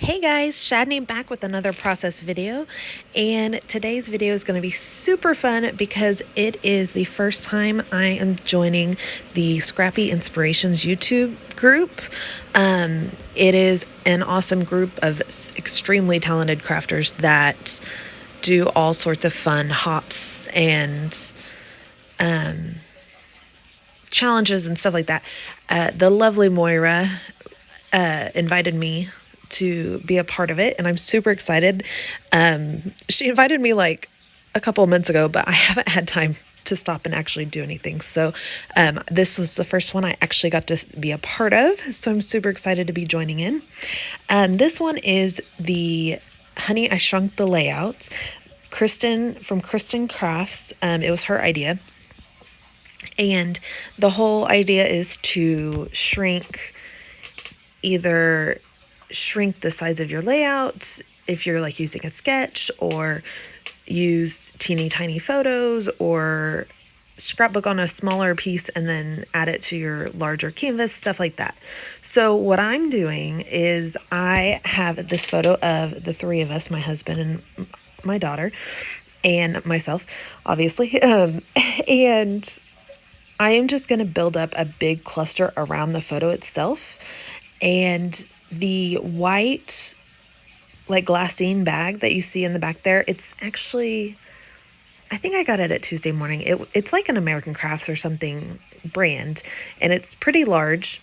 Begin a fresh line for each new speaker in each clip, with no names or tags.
Hey guys, Shadnee back with another process video, and today's video is going to be super fun because it is the first time I am joining the Scrappy Inspirations YouTube group. It is an awesome group of extremely talented crafters that do all sorts of fun hops and challenges and stuff like that. The lovely Moira invited me to be a part of it, and I'm super excited. She invited me like a couple of months ago, but I haven't had time to stop and actually do anything. So this was the first one I actually got to be a part of, so I'm super excited to be joining in. This one is the Honey, I Shrunk the Layouts. Kristen from Kristen Crafts, it was her idea. And the whole idea is to either shrink the size of your layout if you're like using a sketch, or use teeny tiny photos, or scrapbook on a smaller piece and then add it to your larger canvas, stuff like that. So what I'm doing is I have this photo of the three of us, my husband and my daughter and myself, obviously. And I am just going to build up a big cluster around the photo itself. And the white, like, glassine bag that you see in the back there, it's actually, I think I got it at Tuesday Morning. It's like an American Crafts or something brand, and it's pretty large.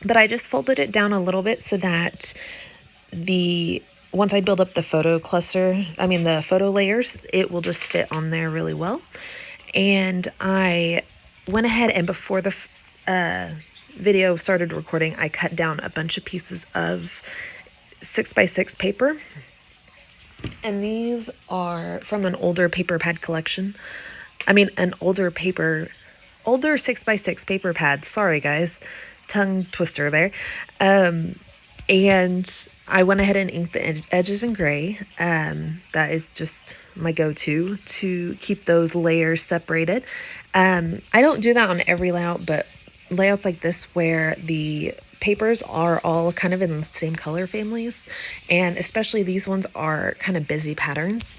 But I just folded it down a little bit so that once I build up the photo the photo layers, it will just fit on there really well. And I went ahead and before the video started recording, I cut down a bunch of pieces of 6x6 paper. And these are from an older paper pad collection. An older 6x6 paper pad. Sorry guys, tongue twister there. And I went ahead and inked the edges in gray. That is just my go-to to keep those layers separated. I don't do that on every layout, but layouts like this where the papers are all kind of in the same color families, and especially these ones are kind of busy patterns,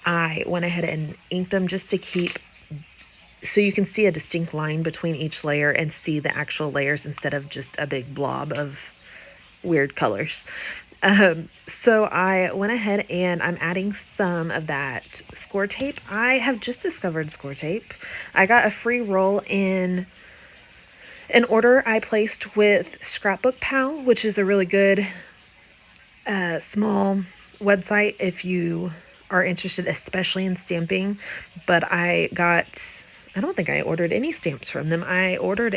I went ahead and inked them just to keep, so you can see a distinct line between each layer and see the actual layers instead of just a big blob of weird colors. So I went ahead and I'm adding some of that score tape. I have just discovered score tape. I got a free roll in an order I placed with Scrapbook Pal, which is a really good small website if you are interested, especially in stamping. But I don't think I ordered any stamps from them. I ordered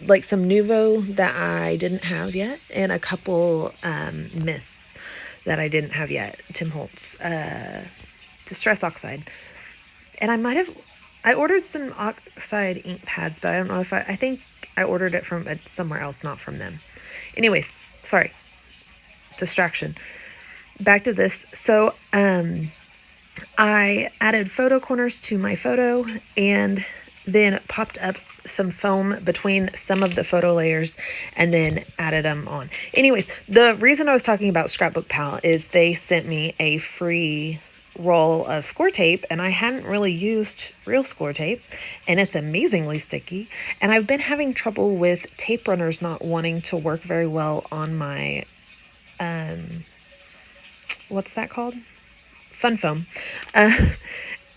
like some Nouveau that I didn't have yet, and a couple Mists that I didn't have yet. Tim Holtz, Distress Oxide. And I ordered some oxide ink pads, but I don't know if I think I ordered it from somewhere else, not from them. Anyways, sorry, distraction. Back to this. So I added photo corners to my photo and then popped up some foam between some of the photo layers and then added them on. Anyways, the reason I was talking about Scrapbook Pal is they sent me a free roll of score tape, and I hadn't really used real score tape, and it's amazingly sticky. And I've been having trouble with tape runners not wanting to work very well on my what's that called? Fun foam.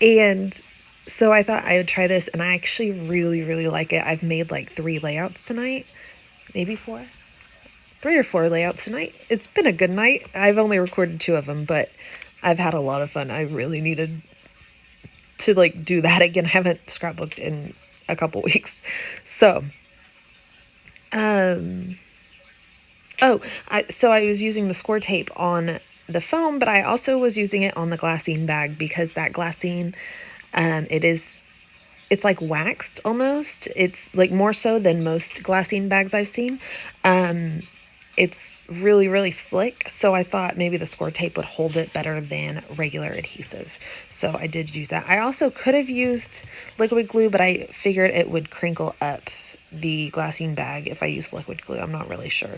And so I thought I would try this, and I actually really, really like it. I've made like 3 layouts tonight, maybe 4. 3 or 4 layouts tonight. It's been a good night. I've only recorded 2 of them, but I've had a lot of fun. I really needed to like do that again. I haven't scrapbooked in a couple weeks. So, I was using the score tape on the foam, but I also was using it on the glassine bag because that glassine, it's like waxed almost. It's like more so than most glassine bags I've seen. It's really, really slick, so I thought maybe the score tape would hold it better than regular adhesive. So I did use that. I also could have used liquid glue, but I figured it would crinkle up the glassine bag if I use liquid glue. I'm not really sure.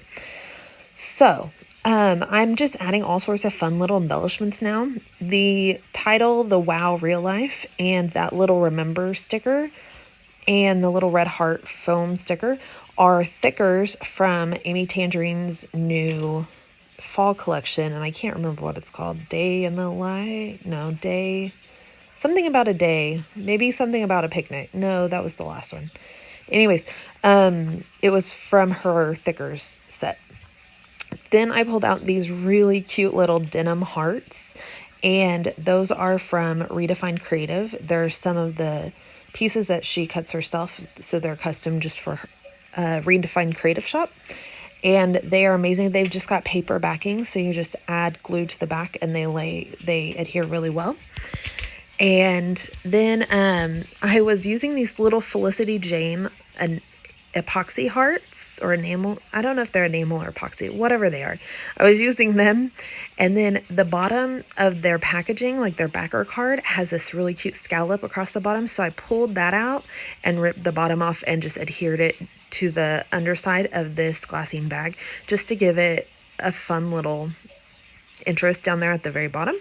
So I'm just adding all sorts of fun little embellishments now. The title, the Wow Real Life, and that little remember sticker and the little red heart foam sticker are thickers from Amy Tangerine's new fall collection, and I can't remember what it's called. Day in the Light? No, Day. Something about a day. Maybe something about a picnic. No, that was the last one. Anyways, it was from her thickers set. Then I pulled out these really cute little denim hearts, and those are from Redefined Creative. They're some of the pieces that she cuts herself, so they're custom just for Redefined Creative shop. And they are amazing. They've just got paper backing, so you just add glue to the back and they adhere really well. And then I was using these little Felicity Jane epoxy hearts or enamel. I don't know if they're enamel or epoxy, whatever they are. I was using them. And then the bottom of their packaging, like their backer card, has this really cute scallop across the bottom. So I pulled that out and ripped the bottom off and just adhered it to the underside of this glassine bag just to give it a fun little interest down there at the very bottom.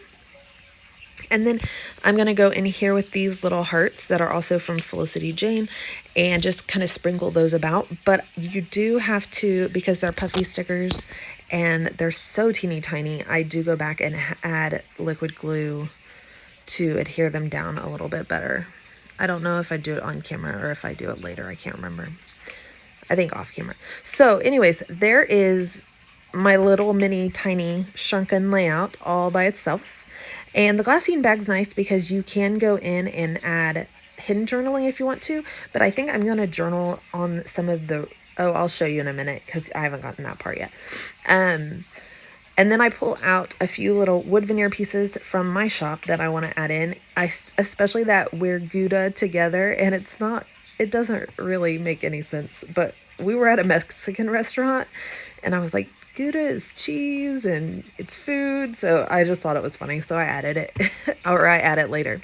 And then I'm going to go in here with these little hearts that are also from Felicity Jane and just kind of sprinkle those about. But you do have to, because they're puffy stickers and they're so teeny tiny, I do go back and add liquid glue to adhere them down a little bit better. I don't know if I do it on camera or if I do it later. I can't remember. I think off camera. So anyways, there is my little mini tiny shrunken layout all by itself. And the glassine bag's nice because you can go in and add hidden journaling if you want to, but I think I'm going to journal on some of the, I'll show you in a minute because I haven't gotten that part yet. And then I pull out a few little wood veneer pieces from my shop that I want to add in. Especially that we're Gouda together, and it doesn't really make any sense, but we were at a Mexican restaurant and I was like, Gouda is cheese and it's food. So I just thought it was funny. So I added it or I add it later.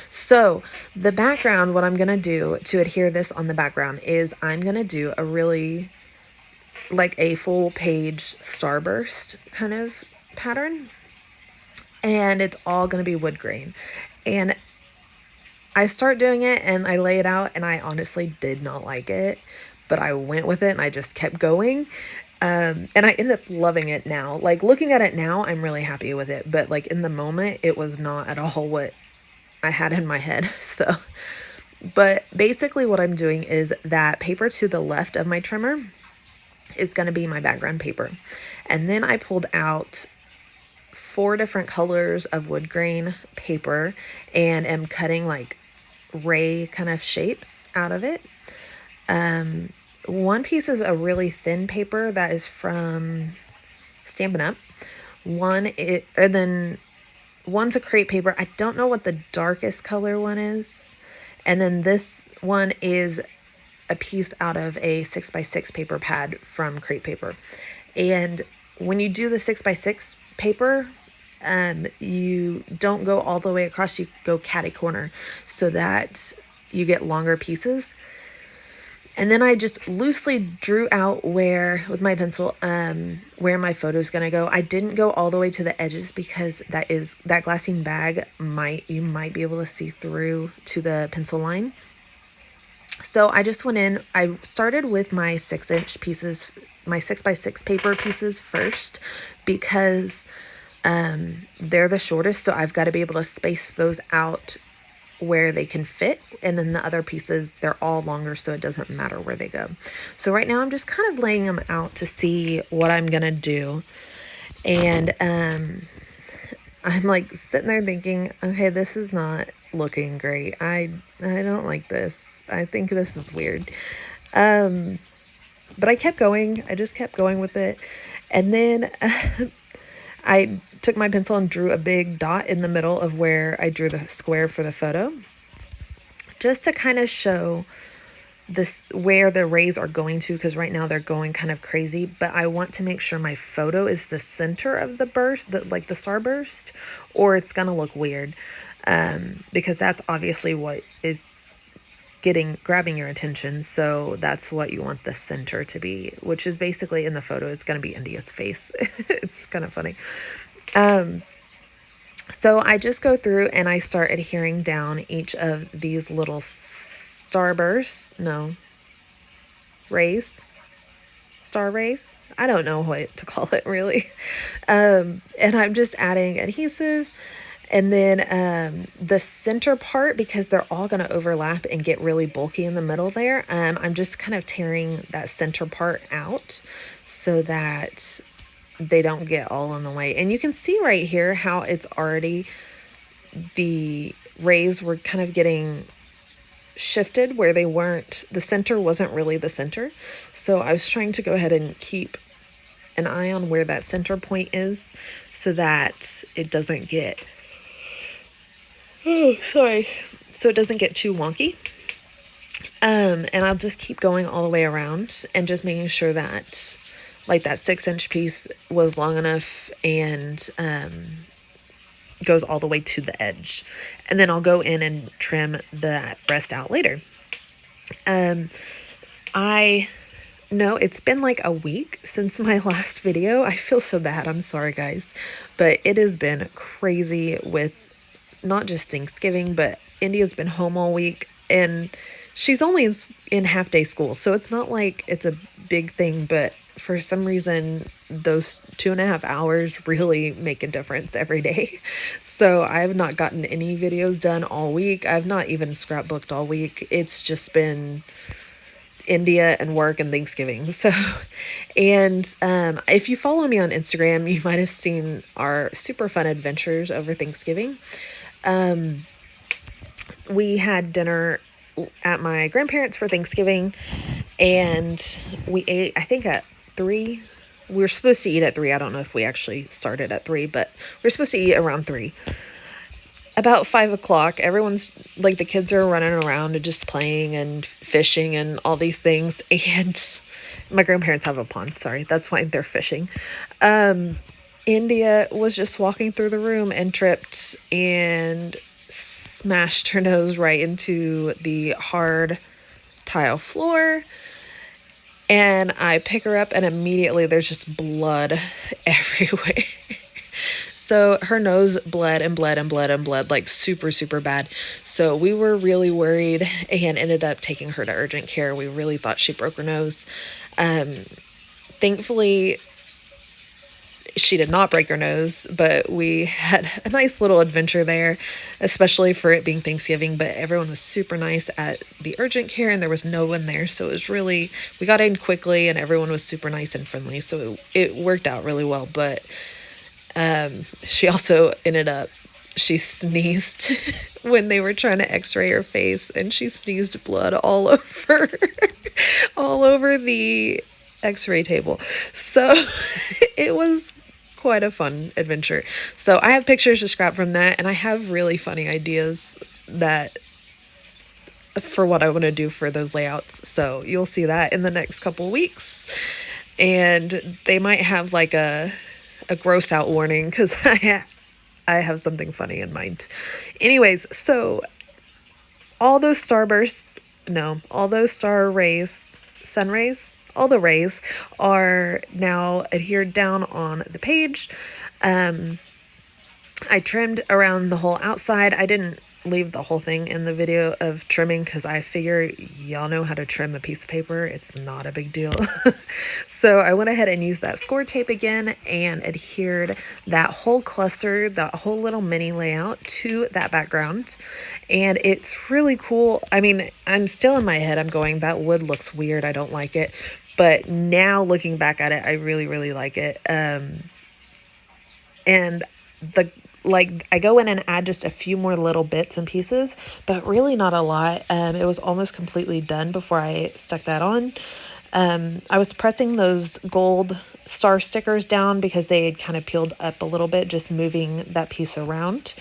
So the background, what I'm going to do to adhere this on the background is I'm going to do a really like a full page starburst kind of pattern. And it's all going to be wood grain. And I start doing it and I lay it out and I honestly did not like it, but I went with it and I just kept going. And I ended up loving it now. Like looking at it now, I'm really happy with it. But like in the moment, it was not at all what I had in my head. So, but basically what I'm doing is that paper to the left of my trimmer is going to be my background paper. And then I pulled out 4 different colors of wood grain paper and am cutting like ray kind of shapes out of it. One piece is a really thin paper that is from Stampin' Up. And then one's a crepe paper. I don't know what the darkest color one is. And then this one is a piece out of a 6x6 paper pad from crepe paper. And when you do the 6x6 paper, you don't go all the way across, you go catty corner so that you get longer pieces. And then I just loosely drew out with my pencil, where my photo is going to go. I didn't go all the way to the edges because that glassine bag you might be able to see through to the pencil line. So I just went in, I started with my 6-inch pieces, my 6x6 paper pieces first, because, they're the shortest. So I've got to be able to space those out where they can fit, and then the other pieces, they're all longer, so it doesn't matter where they go. So right now I'm just kind of laying them out to see what I'm gonna do. And I'm like sitting there thinking, okay, this is not looking great. I don't like this. I think this is weird. But I kept going. I just kept going with it. And then I took my pencil and drew a big dot in the middle of where I drew the square for the photo, just to kind of show this where the rays are going to, because right now they're going kind of crazy, but I want to make sure my photo is the center of the burst, like the starburst, or it's gonna look weird, because that's obviously what is grabbing your attention. So that's what you want the center to be, which is basically in the photo, it's going to be India's face. It's kind of funny. So I just go through and I start adhering down each of these little starbursts. No, rays. Star rays. I don't know what to call it really. And I'm just adding adhesive. And then the center part, because they're all going to overlap and get really bulky in the middle there, I'm just kind of tearing that center part out so that they don't get all in the way. And you can see right here how it's already, the rays were kind of getting shifted where they weren't, the center wasn't really the center. So I was trying to go ahead and keep an eye on where that center point is so that it doesn't get, so it doesn't get too wonky. And I'll just keep going all the way around and just making sure that like that 6-inch piece was long enough and goes all the way to the edge. And then I'll go in and trim that rest out later. I know it's been like a week since my last video. I feel so bad. I'm sorry, guys. But it has been crazy with not just Thanksgiving, but India's been home all week. And she's only in half-day school, so it's not like it's a big thing. But for some reason, those 2.5 hours really make a difference every day. So I have not gotten any videos done all week. I've not even scrapbooked all week. It's just been India and work and Thanksgiving. So, and if you follow me on Instagram, you might have seen our super fun adventures over Thanksgiving. We had dinner at my grandparents for Thanksgiving, and we ate, I think at 3. We were supposed to eat at 3. I don't know if we actually started at 3, but we were supposed to eat around 3. About 5 o'clock, everyone's like, the kids are running around and just playing and fishing and all these things. And my grandparents have a pond. Sorry, that's why they're fishing. India was just walking through the room and tripped and smashed her nose right into the hard tile floor. And I pick her up and immediately there's just blood everywhere. So her nose bled and bled and bled and bled like super, super bad. So we were really worried and ended up taking her to urgent care. We really thought she broke her nose. Thankfully, she did not break her nose, but we had a nice little adventure there, especially for it being Thanksgiving. But everyone was super nice at the urgent care and there was no one there. So it was really, we got in quickly and everyone was super nice and friendly. So it worked out really well. But she also ended up, she sneezed when they were trying to x-ray her face, and she sneezed blood all over, all over the x-ray table. So it was quite a fun adventure. So I have pictures to scrap from that, and I have really funny ideas that for what I want to do for those layouts. So you'll see that in the next couple weeks, and they might have like a gross out warning because I have something funny in mind. Anyways, so all those all those star rays, sun rays, all the rays are now adhered down on the page. I trimmed around the whole outside. I didn't leave the whole thing in the video of trimming because I figure y'all know how to trim a piece of paper. It's not a big deal. So I went ahead and used that score tape again and adhered that whole cluster, that whole little mini layout to that background. And it's really cool. I mean, I'm still in my head, I'm going, that wood looks weird, I don't like it. But now looking back at it, I really, really like it. And I go in and add just a few more little bits and pieces, but really not a lot. It was almost completely done before I stuck that on. I was pressing those gold star stickers down because they had kind of peeled up a little bit, just moving that piece around.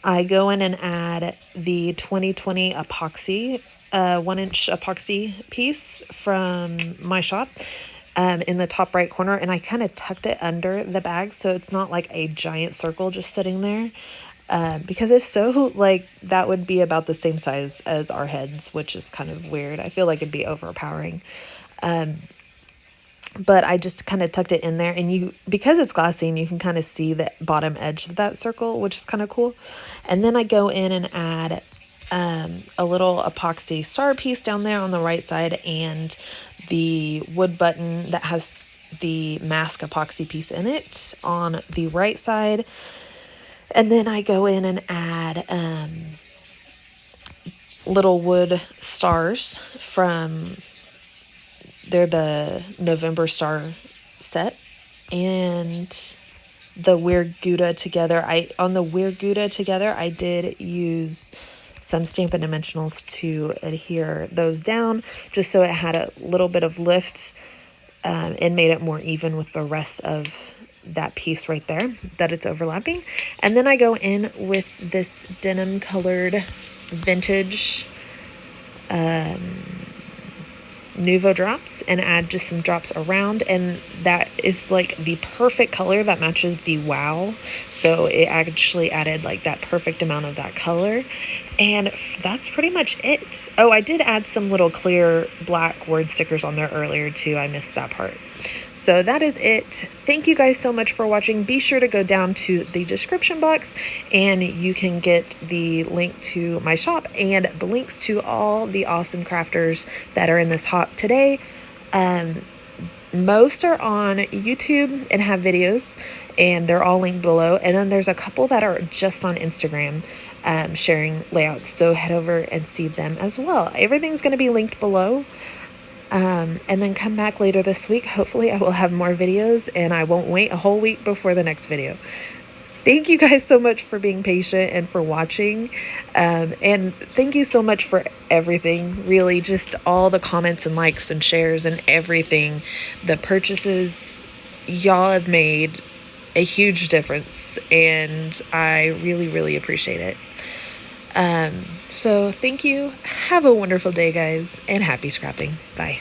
I go in and add the 2020 epoxy, 1-inch epoxy piece from my shop. In the top right corner, and I kind of tucked it under the bag so it's not like a giant circle just sitting there. because if so, like, that would be about the same size as our heads, which is kind of weird. I feel like it'd be overpowering. But I just kind of tucked it in there, and because it's glassine, you can kind of see the bottom edge of that circle, which is kind of cool. And then I go in and add a little epoxy star piece down there on the right side, and the wood button that has the mask epoxy piece in it on the right side. And then I go in and add little wood stars they're the November Star set, and the Weird Gouda Together. On the Weird Gouda Together, I did use some Stampin' Dimensionals to adhere those down, just so it had a little bit of lift, and made it more even with the rest of that piece right there that it's overlapping. And then I go in with this denim colored vintage Nuvo drops and add just some drops around, and that is like the perfect color that matches the wow. So it actually added like that perfect amount of that color, and that's pretty much it. Oh, I did add some little clear black word stickers on there earlier too. I missed that part. So that is it. Thank you guys so much for watching. Be sure to go down to the description box and you can get the link to my shop and the links to all the awesome crafters that are in this hop today. Most are on YouTube and have videos, and they're all linked below. And then there's a couple that are just on Instagram sharing layouts. So head over and see them as well. Everything's going to be linked below. And then come back later this week. Hopefully I will have more videos and I won't wait a whole week before the next video. Thank you guys so much for being patient and for watching. And thank you so much for everything. Really, just all the comments and likes and shares and everything. The purchases, y'all have made a huge difference, and I really, really appreciate it. So thank you. Have a wonderful day, guys, and happy scrapping. Bye.